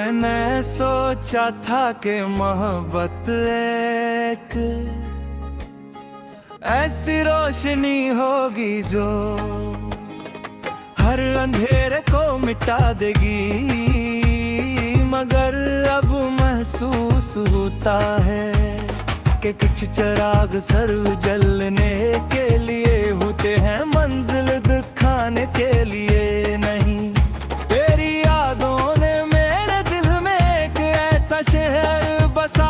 मैंने सोचा था कि मोहब्बत एक ऐसी रोशनी होगी जो हर अंधेरे को मिटा देगी, मगर अब महसूस होता है कि कुछ चिराग सर्व जलने के लिए होते हैं, मंजिल दिखाने के लिए नहीं। तेरी यादों ने मेरे दिल में एक ऐसा शहर बसा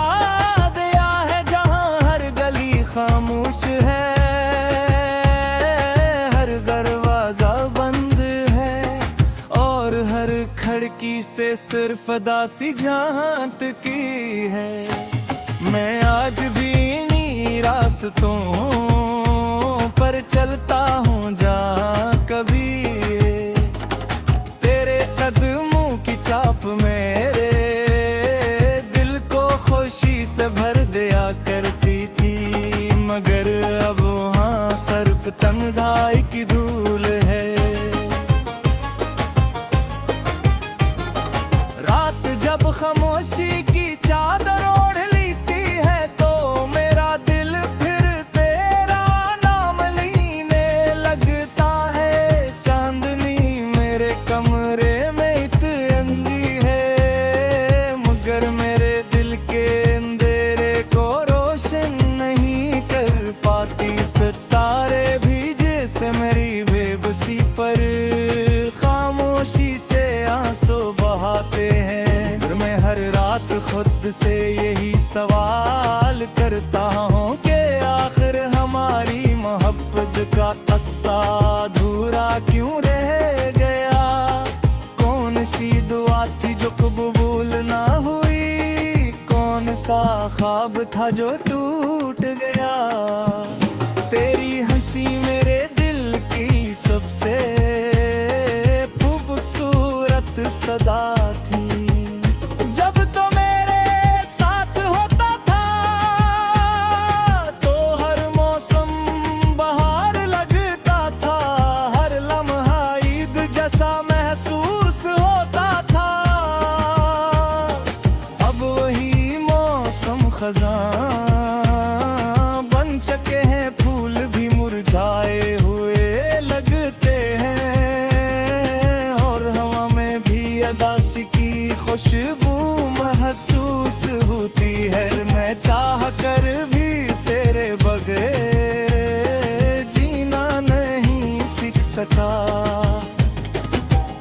दिया है जहां हर गली खामोश है, हर दरवाजा बंद है और हर खिड़की से सिर्फ दासी झांकती है। मैं आज भी इन्हीं रास्तों पर चलता हूँ जहाँ कभी तेरे कदमों की चाप मेरे दिल को खुशी से भर दिया करती थी, मगर अब वहाँ सिर्फ तन्हाई की धूल है। रात जब खामोशी की चादर ओढ़ लेती है तो मेरा दिल फिर तेरा नाम लेने लगता है। चांदनी मेरे कमरे में इतनी है, मगर मेरे दिल के अंधेरे को रोशन नहीं कर पाती। सितारे भी जैसे मेरी बेबसी पर खामोशी से आंसू बहाते हैं। मैं हर रात खुद से यही सवाल करता हूँ कि आखिर हमारी मोहब्बत का किस्सा अधूरा क्यों रह गया। कौन सी दुआ थी जो कबूल ना हुई, कौन सा ख्वाब था जो टूट गया। तेरी हंसी मेरे दिल की सबसे खूबसूरत सदा थी। जब तो मेरे साथ होता था तो हर मौसम बहार लगता था, हर लम्हा ईद जैसा महसूस होता था। अब वही मौसम खज़ां बन चुके हैं, फूल भी मुरझाए हुए लगते हैं और हवा में भी अदासी की खुशबू महसूस होती है। मैं चाह कर भी तेरे बगैर जीना नहीं सीख सका,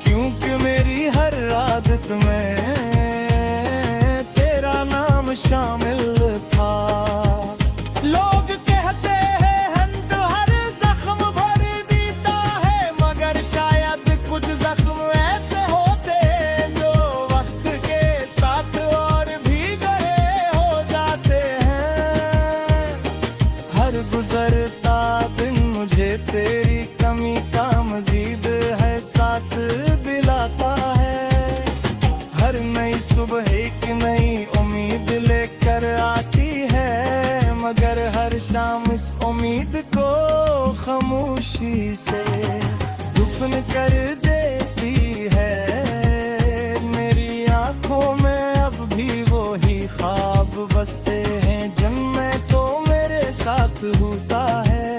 क्योंकि मेरी हर आदत में तेरा नाम शामिल था। लोग कहते हैं हंद हर जख्म भर देता है, मगर शायद कुछ जख्म ऐसे होते जो वक्त के साथ और भी गहरे हो जाते हैं। हर गुजरता दिन मुझे तेरी कमी का मजीद एहसास दिलाता है। हर नई सुबह एक नई उम्मीद लेकर आती है, मगर हर शाम इस उम्मीद को खामोशी से दफन कर देती है। मेरी आंखों में अब भी वही ख्वाब बसे हैं जिनमें तो मेरे साथ होता है,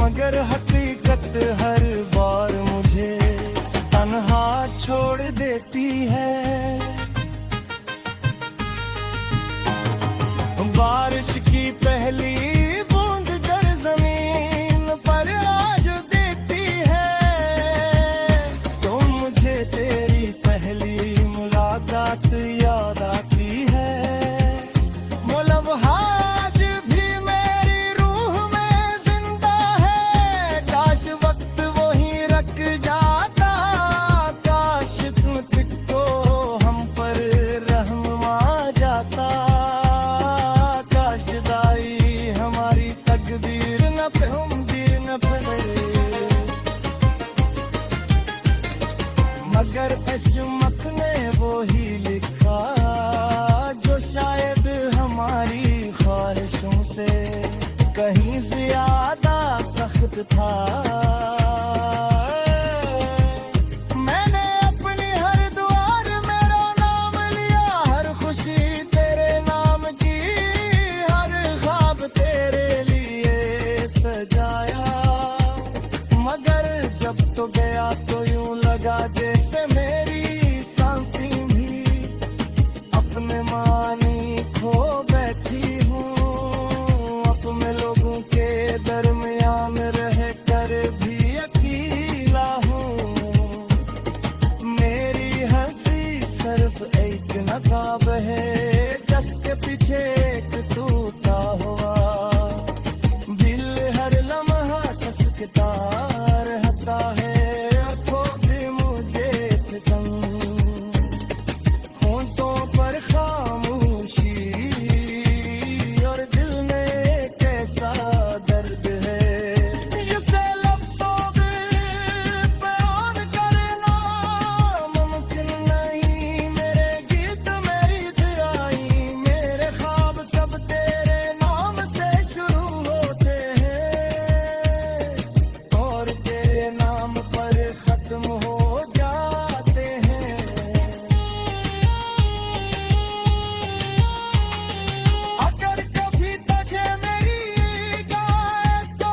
मगर हकीकत हर बार मुझे तन्हा छोड़ देती है। बारिश की पहली बूंद कर जमीन पर आज देती है, तो मुझे तेरी पहली मुलाकात याद आती है। वो लम्हा आज भी मेरी रूह में जिंदा है, काश वक्त वहीं रख जाता, काश तुमको हम पर रहम आ जाता। हमारी तकदीर न तकदीर न मगर किस्मत ने वो ही लिखा जो शायद हमारी ख्वाहिशों से कहीं ज्यादा सख्त था। मैंने अपनी हर दुआर मेरा नाम गया तो यूं लगा जैसे मेरी सांसें भी अपने मानी खो बैठी हूँ। अपने लोगों के दरमियान रह कर भी अकेला हूँ। मेरी हंसी सिर्फ एक नकाब है जिसके पीछे एक टूटा हुआ दिल हर लम्हा ससकता रहता है। आँखों भी मुझे थकन, होंठों पर खामोशी और दिल में कैसा दर्द है जिसे लफ्ज़ों में बयान करना मुमकिन नहीं। मेरे गीत मेरी दुआएं मेरे ख्वाब सब तेरे नाम से शुरू होते हैं और तेरे नाम पर खत्म हो जाते हैं। अगर कभी तुझे मेरी गाए तो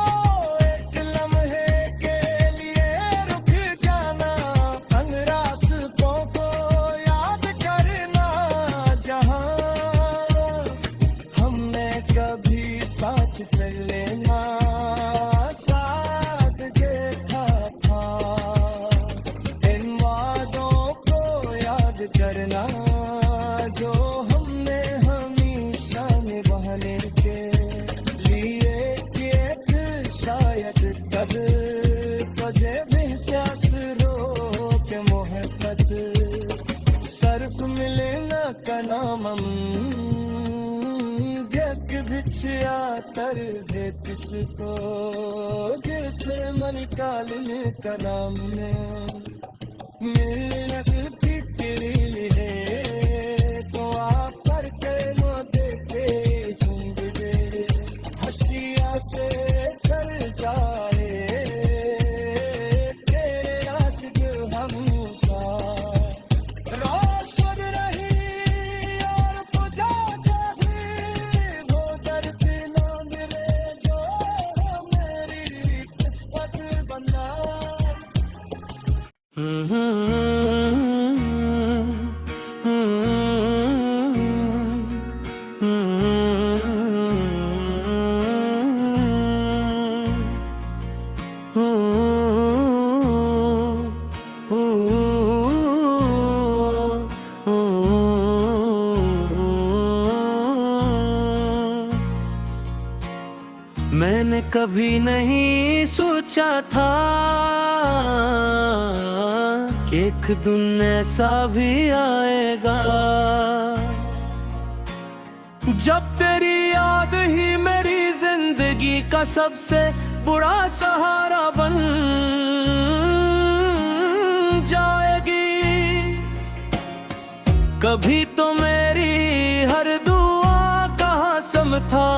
एक लम्हे के लिए रुक जाना। उन रास्तों को याद करना जहाँ हमने कभी साथ चलना साथ देखा था। इन वादों को याद करना जो हमने हमेशा निभाने के लिए किए थे। शायद तब तुझे भी एहसास के मोहब्बत सर्फ मिलना का नाम देख बिछया तर है किसको किसे मन कालिन का नाम ने मिलना की तेरी लिए तो आप करके मोते के सुन दे हसिया से कर जाए तेरे आशिक हमेशा रोशन रही और पूजा कही वो दर्द ना मिले जो मेरी किस्मत बना। मैंने कभी नहीं सोचा था कि एक दिन ऐसा भी आएगा जब तेरी याद ही मेरी जिंदगी का सबसे बुरा सहारा बन जाएगी। कभी तो मेरी हर दुआ का हासम था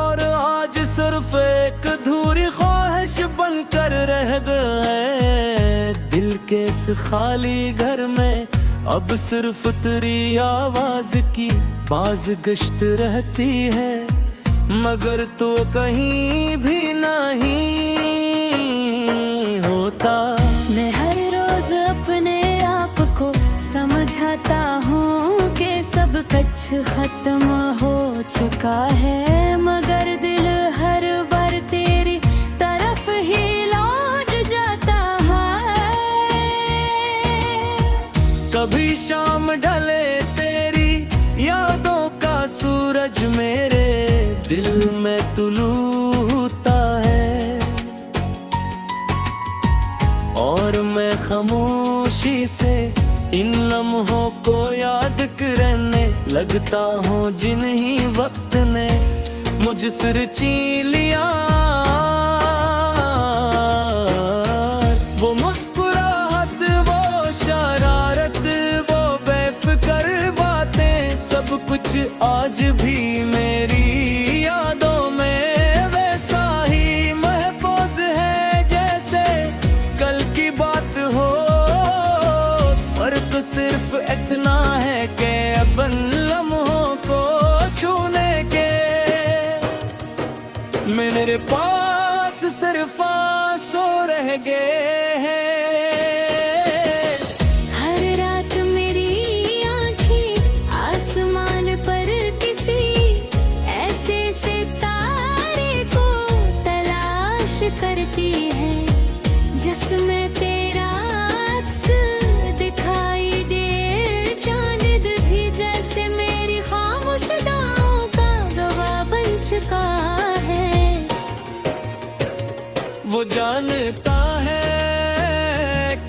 और आज सिर्फ एक अधूरी ख्वाहिश बनकर रह गए। दिल के इस खाली घर में अब सिर्फ तेरी आवाज की बाज गश्त रहती है मगर तो कहीं भी नहीं होता। मैं हर रोज अपने आप को समझाता हूँ कि सब कुछ खत्म हो चुका है मगर दिल हर बार तेरी तरफ ही लौट जाता है। कभी शाम ढले तेरी यादों का सूरज मेरे दिल में तुलू होता है और मैं खामोशी से इन लम्हों को याद करने लगता हूँ जिन ही वक्त ने मुझसे छीन लिया। वो मुस्कुराहट वो शरारत वो बेफिक्र बातें सब कुछ आज भी मेरी यादों में वैसा ही महफूज है जैसे कल की बात हो। फर्क सिर्फ इतना है कि अपन लम्हों को छूने के मेरे पास सिर्फ आंसू रह रह गए हैं। हर रात मेरी आँखें आसमान पर किसी ऐसे सितारे को तलाश करती है जिसमें तेरा अक्स दिखाई दे। चांद भी जैसे मेरी खामोश दुआओं का गवाह बन चुका है। वो जानता है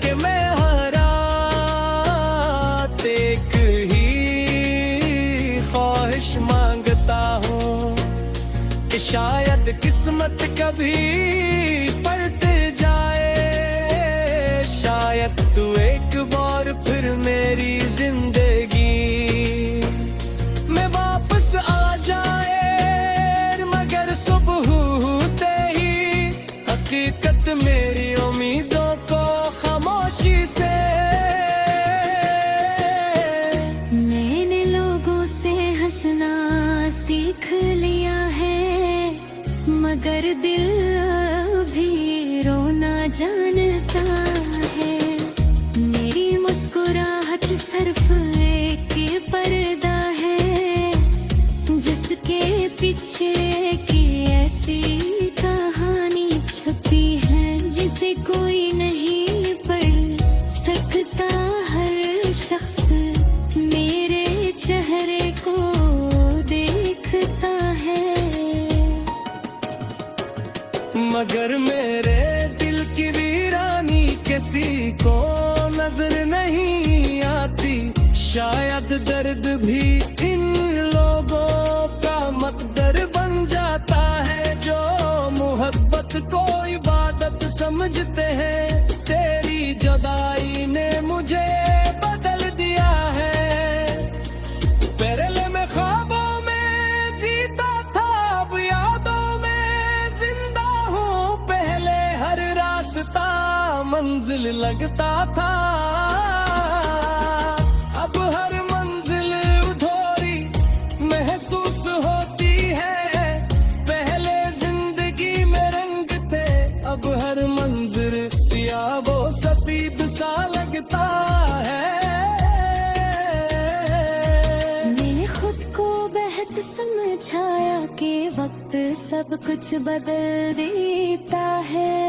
कि मैं हर रात एक ही ख्वाहिश मांगता हूँ कि शायद किस्मत कभी पलट जाए। शायद तू एक बार फिर मेरी जिंदगी में वापस आ जाए। मगर सुबह होते ही हकीकत मेरी उम्मीदों को खामोशी से। मैंने लोगों से हंसना सीख लिया है मगर दिल भी रोना जानता है। मेरी मुस्कुराहट सिर्फ एक पर्दा है जिसके पीछे की ऐसी कहानी छुपी है जिसे कोई नहीं पढ़ सकता। हर शख्स मेरे चेहरे को देखता है मगर मेरे दिल की वीरानी किसी को नजर नहीं आती। शायद दर्द भी इन लोगों का मकदर बन जाता है जो मोहब्बत को इबादत समझते हैं। तेरी जुदाई ने मुझे बदल दिया है। पहले मैं ख्वाबों में जीता था अब यादों में जिंदा हूँ। पहले हर रास्ता मंजिल लगता था अब हर मंजिल अधूरी महसूस होती है। पहले जिंदगी में रंग थे अब हर मंजिल सियाह वो सफेद सा लगता है। मैंने खुद को बेहद समझाया कि वक्त सब कुछ बदल देता है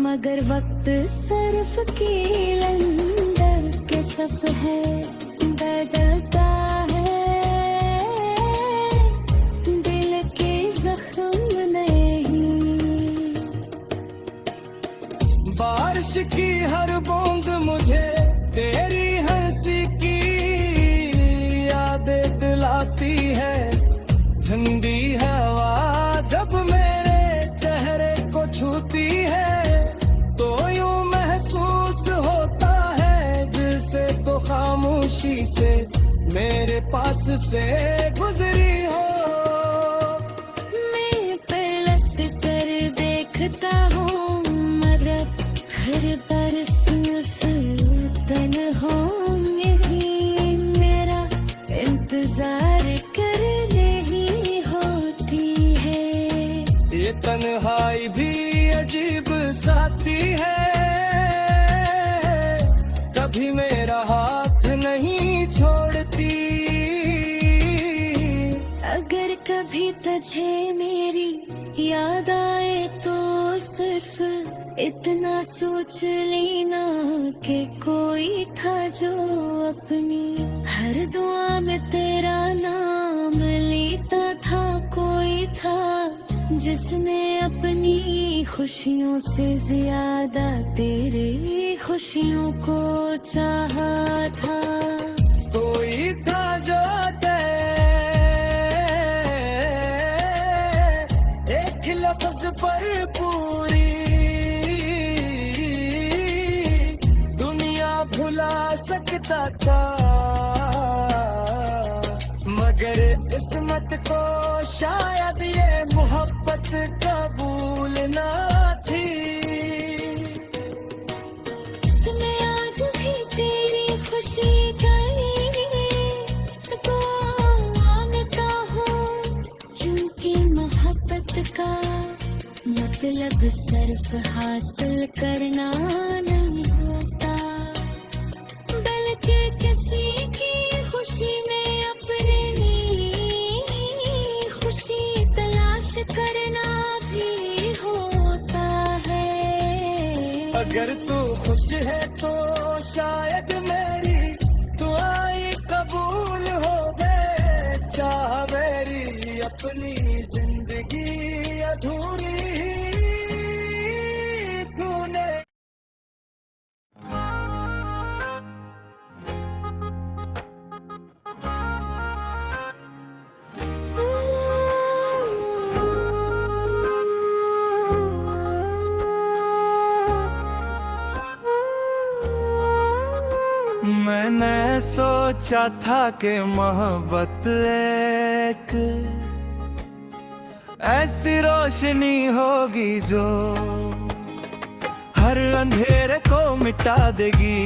मगर वक्त सिर्फ कैलेंडर के सफ है बदलता है। दिल के जख्म नहीं। बारिश की हर बूंद मुझे तेरी हंसी की यादें दिलाती है। ठंडी हवा जब मेरे चेहरे को छूती है तो यूं महसूस होता है जैसे तो खामोशी से मेरे पास से गुजरी हो। मैं पलट कर देखता हूँ मगर हर बरस तन्हा यही मेरा इंतजार कर रही होती है। ये तन्हाई भी अजीब साथी है कभी मेरा हाथ नहीं छोड़ती। अगर कभी तुझे मेरी याद आए तो सिर्फ इतना सोच लेना कि कोई था जो अपनी हर दुआ में तेरा नाम लेता था। कोई था जिसने अपनी खुशियों से ज्यादा तेरी खुशियों को चाहा था। कोई था जो एक लफ्ज पर पूरी दुनिया भुला सकता था मगर किस्मत को शायद ये मोहब्बत कबूल ना थी। मैं आज भी तेरी खुशी का मांगता हूँ क्योंकि मोहब्बत का मतलब सिर्फ हासिल करना नहीं होता, बल्कि किसी की खुशी में अपनी खुशी तलाश करना भी होता है। अगर तू खुश है तो शायद मेरी दुआएं कबूल हो गए, चाह मेरी अपनी जिंदगी अधूरी तूने। मैंने सोचा था कि मोहब्बत एक ऐसी रोशनी होगी जो हर अंधेरे को मिटा देगी,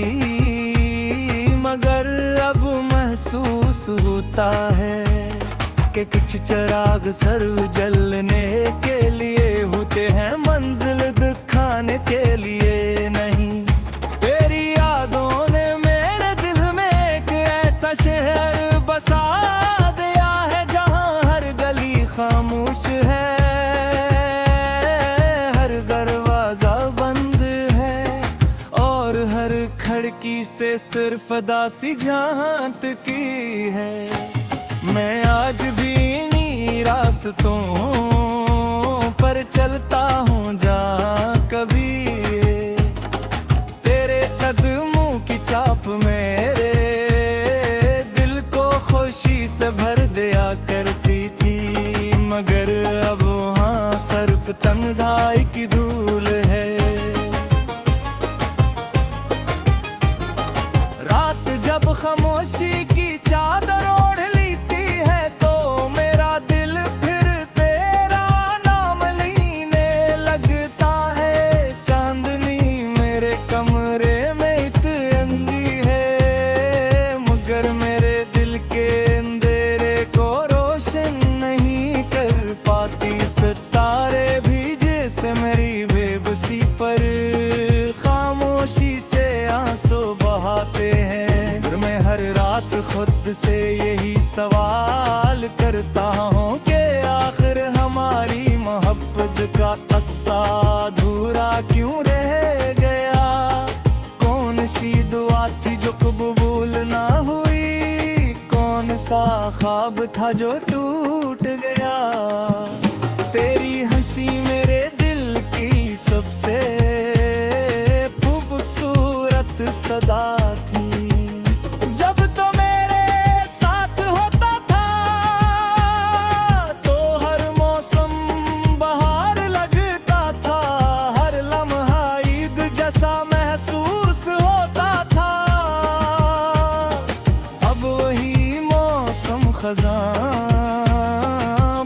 मगर अब महसूस होता है कि कुछ चिराग सर्व जलने के लिए होते हैं, मंजिल दिखाने के लिए नहीं। तेरी यादों ने मेरे दिल में एक ऐसा शहर बसा दिया है जहां हर गली खामोश है, हर दरवाजा बंद है और हर खिड़की से सिर्फ दासी झांकती है। मैं आज भी इन्हीं रास्तों पर चलता हूँ जहाँ कभी तेरे कदमों की चाप मेरे दिल को खुशी से भर दिया करती थी, मगर अब वहाँ सिर्फ तन्हाई की धूल है। रात जब खामोशी की चादर ओढ़ लेती है तो मेरा दिल फिर तेरा नाम लेने लगता है। चांदनी मेरे कमरे में इतनी है, मगर मेरे दिल के अंधेरे को रोशन नहीं कर पाती। सितारे भी जैसे मेरी बेबसी पर खामोशी से आंसू बहाते हैं। मैं हर रात खुद से यही सवाल करता हूँ कि आखिर हमारी मोहब्बत का किस्सा अधूरा क्यों रह गया। कौन सी दुआ थी जो कबूल ना हुई, कौन सा ख्वाब था जो टूट गया। तेरी हंसी मेरे दिल की सबसे खूबसूरत सदा थी। जब तो मेरे साथ होता था तो हर मौसम बहार लगता था, हर लम्हा ईद जैसा महसूस होता था। अब वही मौसम खज़ां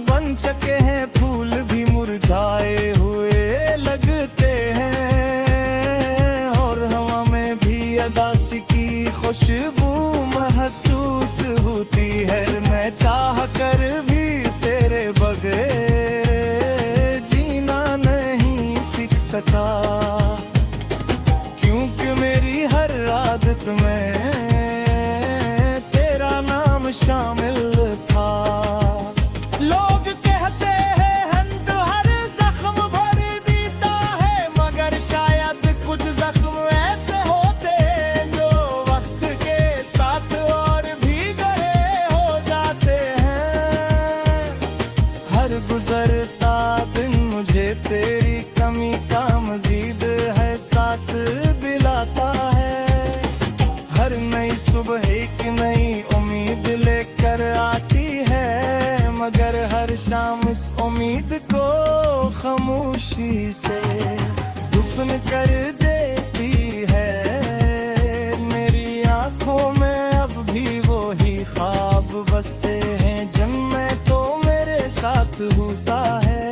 बन चुके हैं, फूल भी मुरझाए हुए लगते हैं और हवा में भी अदासी की खुशबू महसूस होती है। मैं चाह कर भी तेरे बगैर जीना नहीं सीख सका, क्योंकि मेरी हर आदत में तेरा नाम शामिल था। लोग कहते हैं हंद हर जख्म भर देता है, मगर शायद कुछ जख्म ऐसे होते जो वक्त के साथ और भी गहरे हो जाते हैं। हर गुजरता दिन मुझे तेरी कमी का मजीद एहसास दिलाता है। हर नई सुबह एक नई उम्मीद लेकर आती है, मगर हर शाम इस उम्मीद को खामोशी से दफन कर देती है। मेरी आंखों में अब भी वही ख्वाब बसे हैं जिनमें तो मेरे साथ होता है,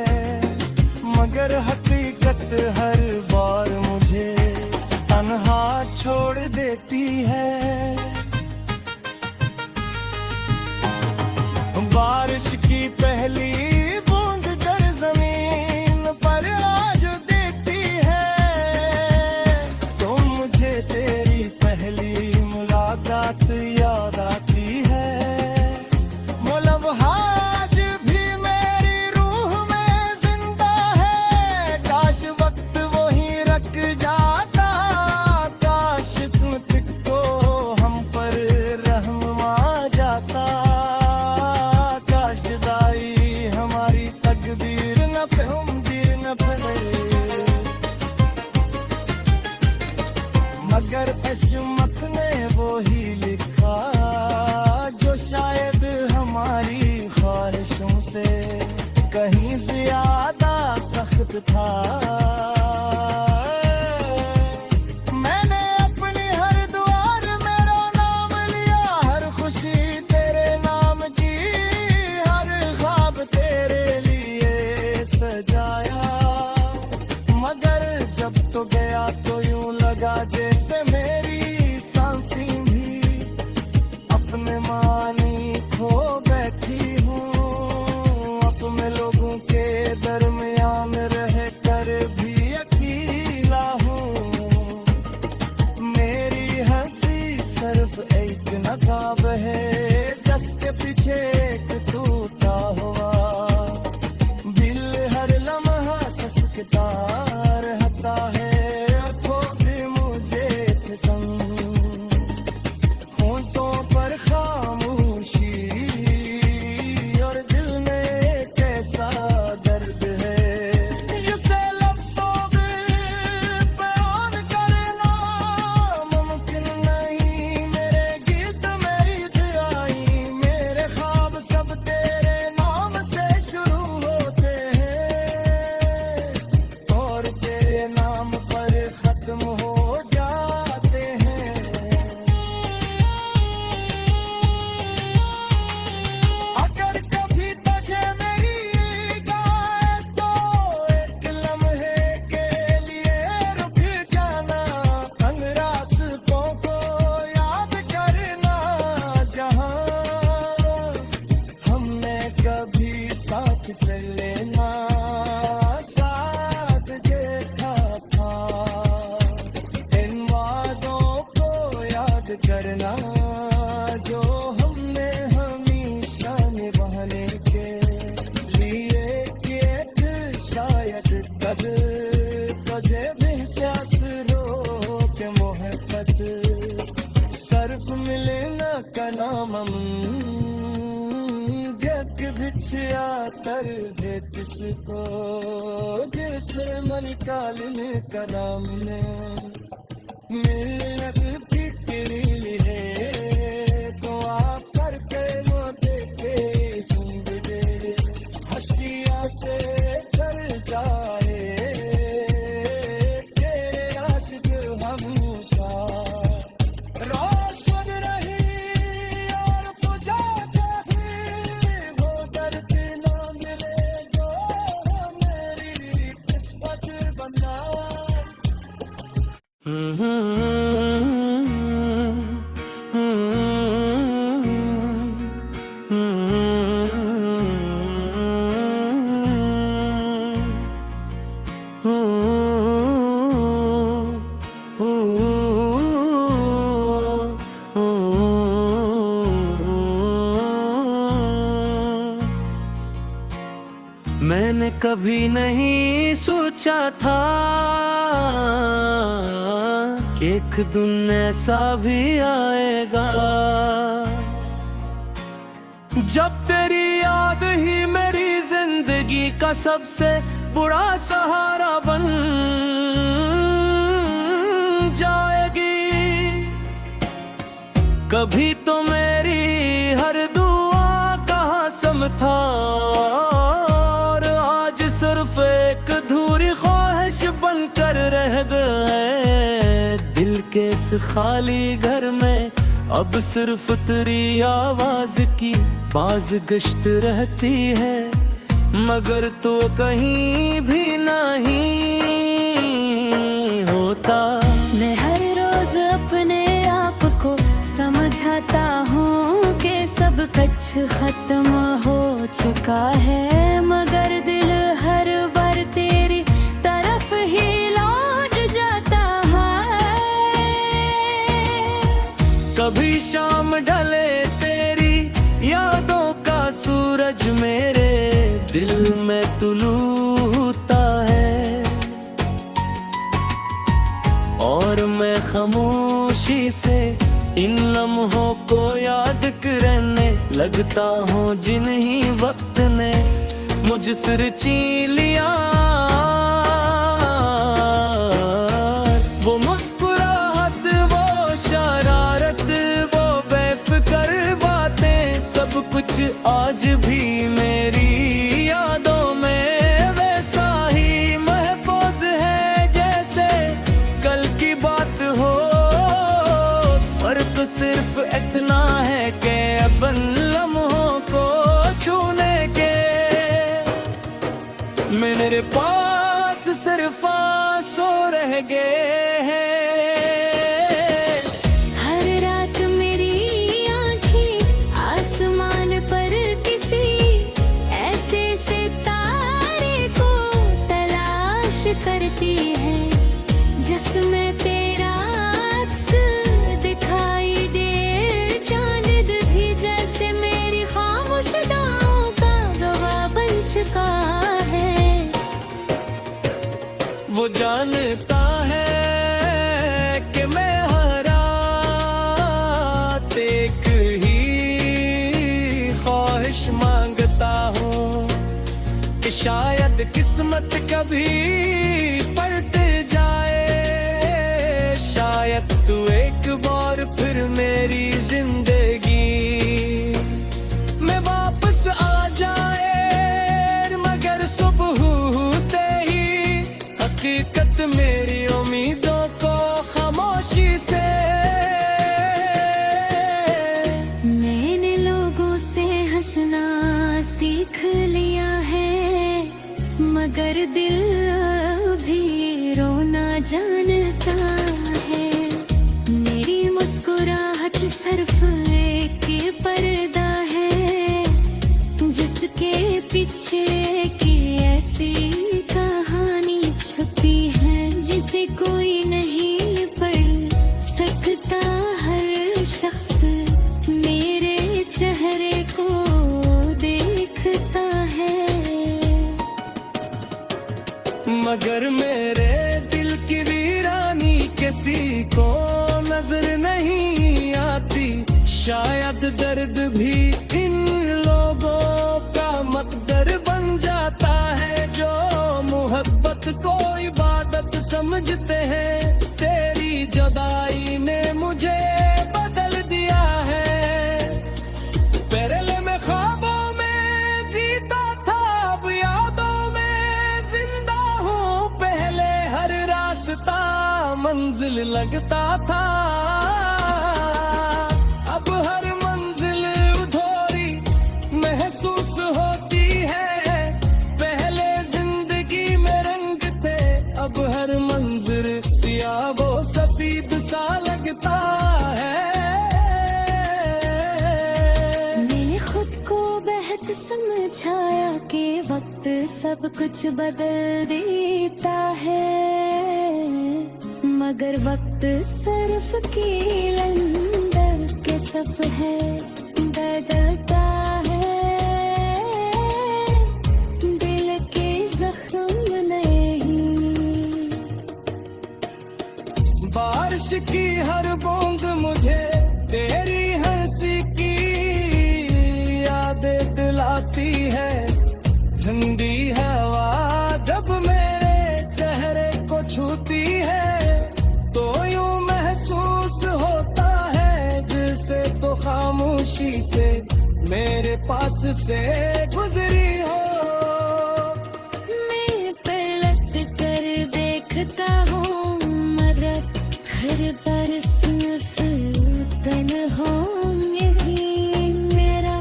मगर हकीकत हर बार मुझे तन्हा छोड़ देती है। बारिश की पहली बूंद कर जमीन पर आज मगर किस्मत ने वो ही लिखा जो शायद हमारी ख्वाहिशों से कहीं ज्यादा सख्त था। मैंने अपनी हर दुआर मेरा नाम लिया, हर खुशी तेरे नाम की, हर ख्वाब तेरे लिए सजाया। मगर जब तो गया तो यूं लगा जैसे मेरी सांसें भी अपने मानी खो बैठी हूँ। अपने लोगों के दरमियान रह कर भी अकेला हूँ। मेरी हंसी सिर्फ एक नकाब है जिसके पीछे एक टूटा हुआ दिल हर लम्हा ससकता रहता है। आँखों भी मुझे थकन, होंठों पर खामोशी और दिल में कैसा दर्द है जिसे लफ्ज़ों में बयान करना मुमकिन नहीं। मेरे गीत मेरी दुआएं मेरे ख्वाब सब तेरे नाम से शुरू होते हैं और तेरे नाम पर खत्म हो जाते हैं। अगर कभी तुझे मेरी गाए तो एक लम्हे के लिए रुक जाना, उन रास्तों को याद करना जहाँ हमने कभी साथ चले ना साथ देखा था। इन वादों को याद करना जो हमने हमेशा निभाने के लिए किए थे। शायद कब तुझे भी एहसास के मोहब्बत सर्फ मिलना का नाम देख बिछया तर है किसको जिसे मन कालिने का नाम ने मिलत फिक्री है तो आप करके मोटे के सुन दे हसिया से कर जाए तेरे आशिक हमेशा रोशन रही और बुझाते ही वो दर्द ना मिले जो मेरी किस्मत बना। मैंने कभी नहीं सोचा था कि एक दिन ऐसा भी आएगा जब तेरी याद ही मेरी जिंदगी का सबसे बुरा सहारा बन जाएगी। कभी तो मेरी हर दुआ का कसम था और आज सिर्फ एक अधूरी ख्वाहिश बनकर रह गए। दिल के इस खाली घर में अब सिर्फ तेरी आवाज की बाज़गश्त रहती है, मगर तो कहीं भी नहीं होता। मैं हर रोज अपने आप को समझाता हूँ कि सब कुछ खत्म हो चुका है, मगर दिल हर बार तेरी तरफ ही लौट जाता है। कभी शाम ढले तेरी यादों का सूरज मेरे दिल में तुलू होता है और मैं खामोशी से इन लम्हों को याद करने लगता हूँ जिन ही वक्त ने मुझसे छीन लिया। वो मुस्कुराहट कुछ आज भी मेरी यादों में वैसा ही महफूज है जैसे कल की बात हो। फर्क सिर्फ इतना है कि अपन लम्हों को छूने के मेरे पास सिर्फ आंसू रह गए हैं। हर रात मेरी आँखें आसमान पर किसी ऐसे सितारे को तलाश करती हैं जिसमें तेरा अक्स दिखाई दे। चांद भी जैसे मेरी खामोश दुआओं का गवाह बन चुका है। वो जानता है कि मैं हर रात एक ही ख्वाहिश मांगता हूँ कि शायद किस्मत कभी पलट जाए। शायद तू एक बार फिर मेरी जिंदगी में वापस आ जाए। मगर सुबह होते ही हकीकत मेरी उम्मीदों को खामोशी से मैंने लोगों से हंसना सीख लिया है मगर दिल भी रोना जानता है। मेरी मुस्कुराहट सिर्फ एक पर्दा है जिसके पीछे की ऐसी कहानी छुपी है जिसे कोई नहीं पढ़ सकता। हर शख्स मेरे चेहरे को देखता है मगर मेरे दिल की वीरानी किसी को नजर नहीं आती। शायद दर्द भी इन लोगों का मकदर बन जाता है जो मोहब्बत को इबादत समझते हैं। तेरी जुदाई ने मुझे बदल दिया है। पहले मैं ख्वाबों में जीता था अब यादों में जिंदा हूँ। पहले हर रास्ता मंजिल लगता था अब हर मंजिल अधूरी महसूस होती है। पहले जिंदगी में रंग थे अब हर मंजिल सियाह वो सफेद सा लगता है। मैंने खुद को बेहद समझाया कि वक्त सब कुछ बदल देता है मगर वक्त सिर्फ कीलंदर के सफ है बदलता है दिल के जख्म नहीं। बारिश की हर बूंद मुझे तेरी हंसी की यादें दिलाती है। ठंडी हवा जब मेरे चेहरे को छूती है तो यूं महसूस होता है जैसे तो खामोशी से मेरे पास से गुजरी हो। मैं पलट कर देखता हूँ मगर हर बरस तन्हाओं में ही मेरा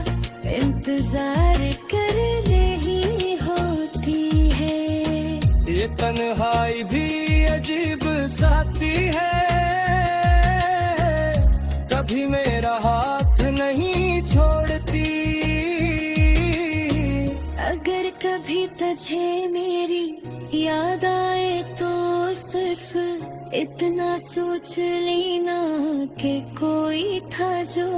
इंतजार कर रही होती है। ये तन्हाई भी अजीब साथी है कभी मेरा हाथ नहीं छोड़ती। अगर कभी तुझे मेरी याद आए तो सिर्फ इतना सोच लेना कि कोई था जो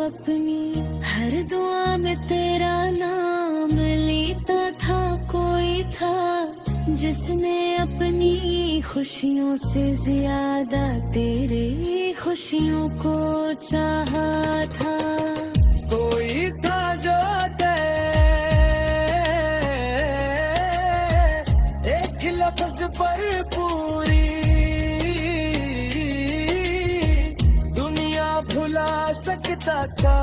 अपनी हर दुआ में तेरा नाम लेता था। कोई था जिसने अपनी खुशियों से ज्यादा तेरी खुशियों को चाहा था। कोई था जो एक लफ्ज पर पूरी दुनिया भुला सकता था।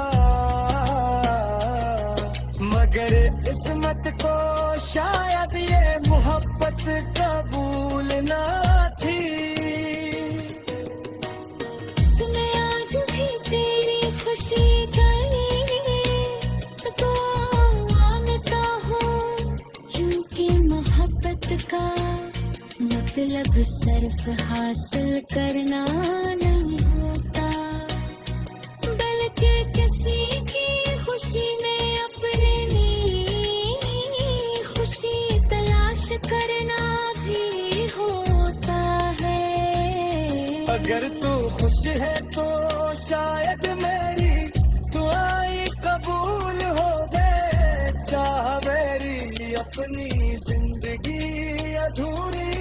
को शायद ये मोहब्बत कबूल ना थी। मैं आज भी तेरी खुशी के लिए दुआ मांगता हूँ, क्योंकि मोहब्बत का मतलब सिर्फ हासिल करना नहीं होता, बल्कि किसी की खुशी में अपनी खुशी तलाश करना भी होता है। अगर तू खुश है तो शायद मेरी दुआएं कबूल हो गए, चाह मेरी अपनी जिंदगी अधूरी